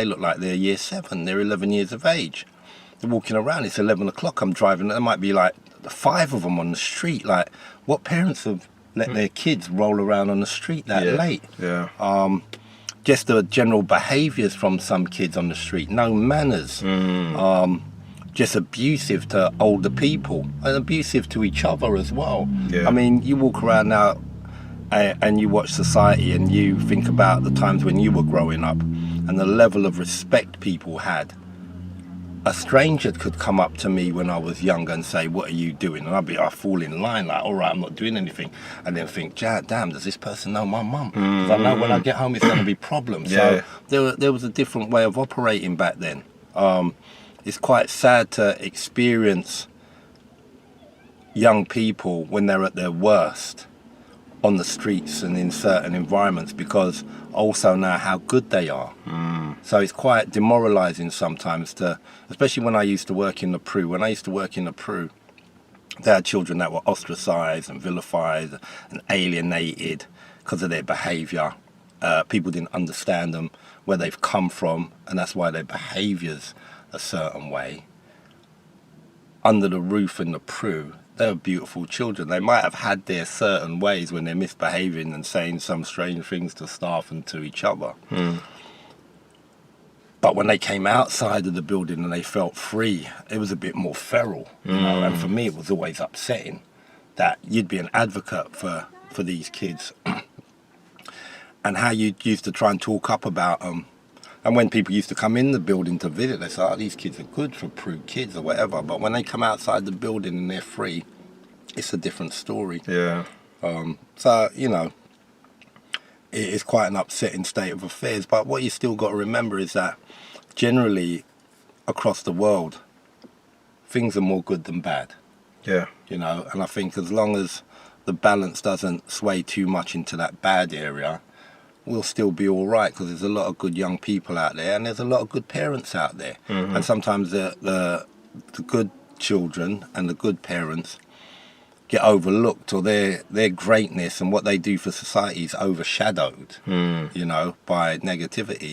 They look like they're year 7, they're 11 years of age. They're walking around, it's 11 o'clock, I'm driving, there might be like 5 of them on the street. Like, what parents have let their kids roll around on the street that late? Yeah. Just the general behaviours from some kids on the street, no manners, just abusive to older people and abusive to each other as well. Yeah. I mean, you walk around now and you watch society and you think about the times when you were growing up and the level of respect people had. A stranger could come up to me when I was younger and say, "What are you doing?" And I'd fall in line like, "All right, I'm not doing anything." And then think, damn, does this person know my mum? Because I know when I get home it's going to be problems. Yeah. So there was a different way of operating back then. It's quite sad to experience young people when they're at their worst on the streets and in certain environments, because also know how good they are. So it's quite demoralizing sometimes especially when I used to work in the Peru. When I used to work in the Peru, they had children that were ostracized and vilified and alienated because of their behavior. People didn't understand them, where they've come from, and that's why their behavior's a certain way. Under the roof in the Peru, they were beautiful children. They might have had their certain ways when they're misbehaving and saying some strange things to staff and to each other. But when they came outside of the building and they felt free, it was a bit more feral, you know. And for me, it was always upsetting that you'd be an advocate for these kids and how you used to try and talk up about them. And when people used to come in the building to visit, they say, "Oh, these kids are good for Peru kids," or whatever. But when they come outside the building and they're free, it's a different story. Yeah. So, you know, it is quite an upsetting state of affairs. But what you still got to remember is that generally across the world, things are more good than bad. Yeah. You know, and I think as long as the balance doesn't sway too much into that bad area, we'll still be all right, because there's a lot of good young people out there and there's a lot of good parents out there. And sometimes the good children and the good parents get overlooked, or their greatness and what they do for society is overshadowed, you know, by negativity.